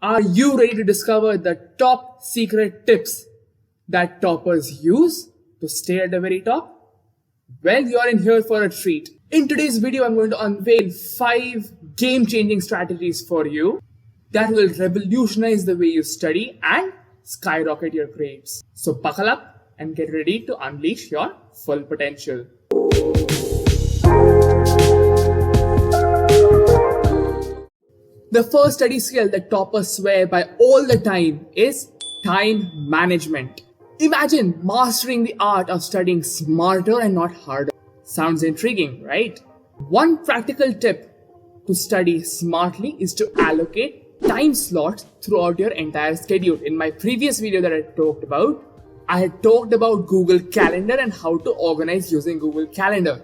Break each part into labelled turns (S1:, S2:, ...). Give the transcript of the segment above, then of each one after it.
S1: Are you ready to discover the top secret tips that toppers use to stay at the very top? Well, you're in here for a treat. In today's video, I'm going to unveil 5 game-changing strategies for you that will revolutionize the way you study and skyrocket your grades. So buckle up and get ready to unleash your full potential. The first study skill that toppers swear by all the time is time management. Imagine mastering the art of studying smarter and not harder. Sounds intriguing, right? One practical tip to study smartly is to allocate time slots throughout your entire schedule. In my previous video that I had talked about Google Calendar and how to organize using Google Calendar.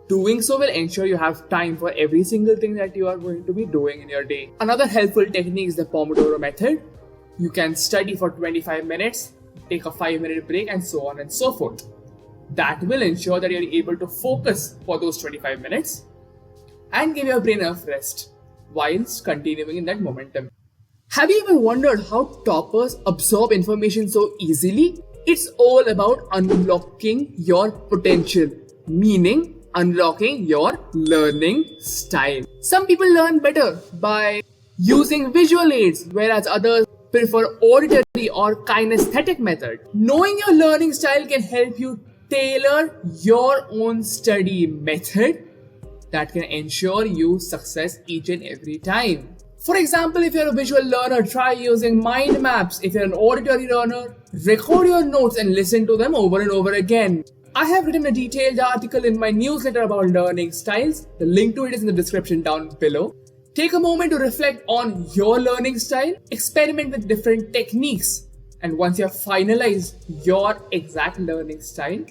S1: Doing so will ensure you have time for every single thing that you are going to be doing in your day. Another helpful technique is the Pomodoro method. You can study for 25 minutes, take a 5-minute break, and so on and so forth. That will ensure that you're able to focus for those 25 minutes and give your brain enough rest whilst continuing in that momentum. Have you ever wondered how toppers absorb information so easily? It's all about unlocking your potential, meaning unlocking your learning style. Some people learn better by using visual aids, whereas others prefer auditory or kinesthetic method. Knowing your learning style can help you tailor your own study method that can ensure you success each and every time. For example, if you're a visual learner, try using mind maps. If you're an auditory learner, record your notes and listen to them over and over again. I have written a detailed article in my newsletter about learning styles. The link to it is in the description down below. Take a moment to reflect on your learning style, experiment with different techniques, and once you have finalized your exact learning style,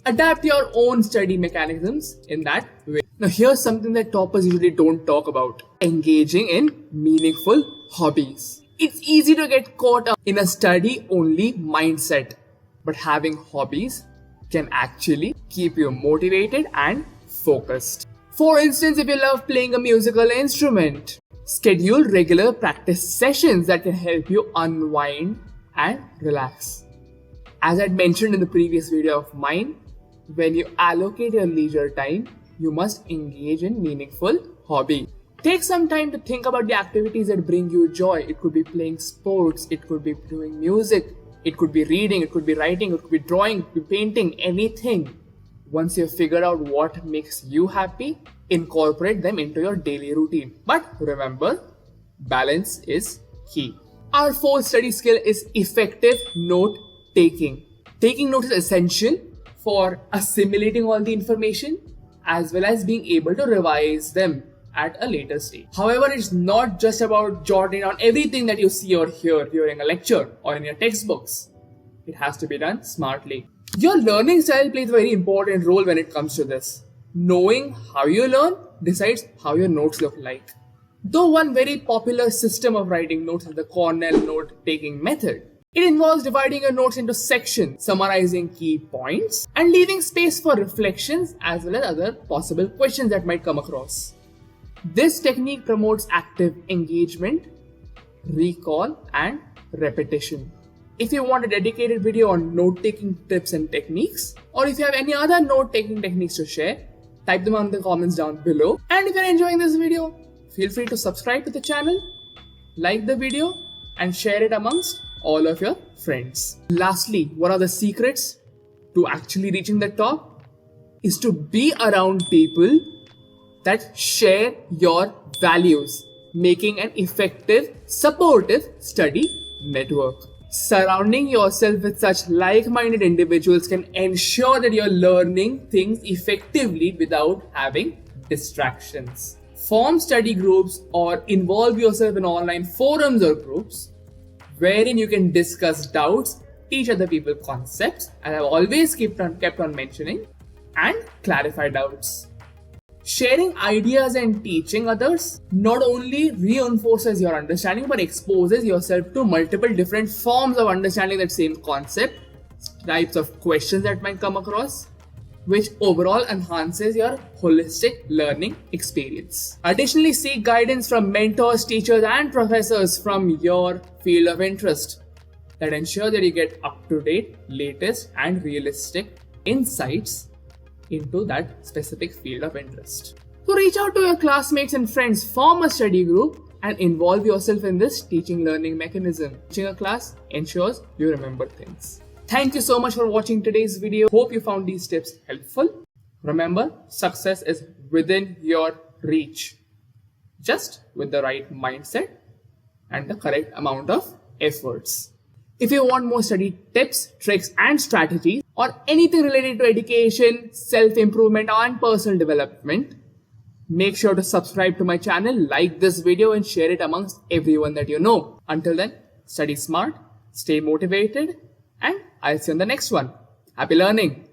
S1: adapt your own study mechanisms in that way. Now here's something that toppers usually don't talk about: engaging in meaningful hobbies. It's easy to get caught up in a study-only mindset, but having hobbies can actually keep you motivated and focused. For instance, if you love playing a musical instrument, schedule regular practice sessions that can help you unwind and relax. As I mentioned in the previous video of mine, when you allocate your leisure time, you must engage in meaningful hobby. Take some time to think about the activities that bring you joy. It could be playing sports, it could be doing music, it could be reading, it could be writing, it could be drawing, it could be painting, anything. Once you've figured out what makes you happy, incorporate them into your daily routine. But remember, balance is key. Our fourth study skill is effective note taking. Taking notes is essential for assimilating all the information as well as being able to revise them at a later stage. However, it's not just about jotting down everything that you see or hear during a lecture or in your textbooks. It has to be done smartly. Your learning style plays a very important role when it comes to this. Knowing how you learn decides how your notes look like. Though one very popular system of writing notes is the Cornell note-taking method. It involves dividing your notes into sections, summarizing key points, and leaving space for reflections as well as other possible questions that might come across. This technique promotes active engagement, recall, and repetition. If you want a dedicated video on note-taking tips and techniques, or if you have any other note-taking techniques to share, type them in the comments down below. And if you're enjoying this video, feel free to subscribe to the channel, like the video, and share it amongst all of your friends. Lastly, one of the secrets to actually reaching the top is to be around people that share your values, making an effective, supportive study network. Surrounding yourself with such like-minded individuals can ensure that you're learning things effectively without having distractions. Form study groups or involve yourself in online forums or groups wherein you can discuss doubts, teach other people concepts, and I've always kept on mentioning, and clarify doubts. Sharing ideas and teaching others not only reinforces your understanding but exposes yourself to multiple different forms of understanding that same concept, types of questions that might come across, which overall enhances your holistic learning experience. Additionally, seek guidance from mentors, teachers, and professors from your field of interest that ensure that you get up-to-date, latest, and realistic insights into that specific field of interest. So reach out to your classmates and friends, form a study group, and involve yourself in this teaching learning mechanism. Teaching a class ensures you remember things. Thank you so much for watching today's video. Hope you found these tips helpful. Remember, success is within your reach, just with the right mindset and the correct amount of efforts. If you want more study tips, tricks, and strategies, or anything related to education, self-improvement, and personal development, make sure to subscribe to my channel, like this video, and share it amongst everyone that you know. Until then, study smart, stay motivated, and I'll see you in the next one. Happy learning!